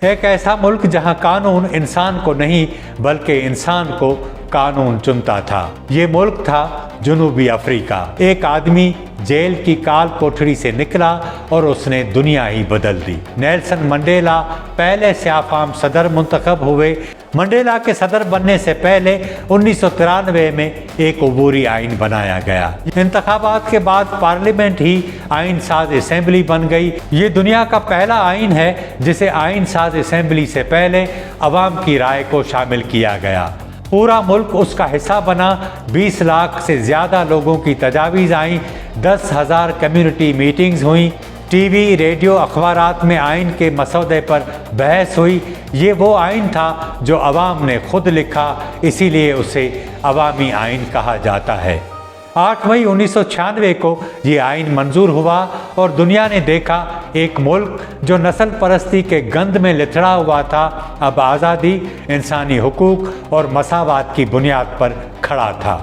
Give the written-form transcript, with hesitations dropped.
ایک ایسا ملک جہاں قانون انسان کو نہیں بلکہ انسان کو قانون چنتا تھا۔ یہ ملک تھا جنوبی افریقہ۔ ایک آدمی جیل کی کال کوٹھڑی سے نکلا اور اس نے دنیا ہی بدل دی۔ نیلسن منڈیلا پہلے سیاہ فام صدر منتخب ہوئے۔ منڈیلا کے صدر بننے سے پہلے 1993 میں ایک عبوری آئین بنایا گیا۔ انتخابات کے بعد پارلیمنٹ ہی آئین ساز اسمبلی بن گئی۔ یہ دنیا کا پہلا آئین ہے جسے آئین ساز اسمبلی سے پہلے عوام کی رائے کو شامل کیا گیا۔ پورا ملک اس کا حصہ بنا۔ 20 لاکھ سے زیادہ لوگوں کی تجاویز آئیں۔ 10,000 کمیونٹی میٹنگز ہوئیں۔ ٹی وی، ریڈیو، اخبارات میں آئین کے مسودے پر بحث ہوئی۔ یہ وہ آئین تھا جو عوام نے خود لکھا، اسی لیے اسے عوامی آئین کہا جاتا ہے۔ 8 مئی 1996 کو یہ آئین منظور ہوا اور دنیا نے دیکھا ایک ملک جو نسل پرستی کے گند میں لتھڑا ہوا تھا اب آزادی، انسانی حقوق اور مساوات کی بنیاد پر کھڑا تھا۔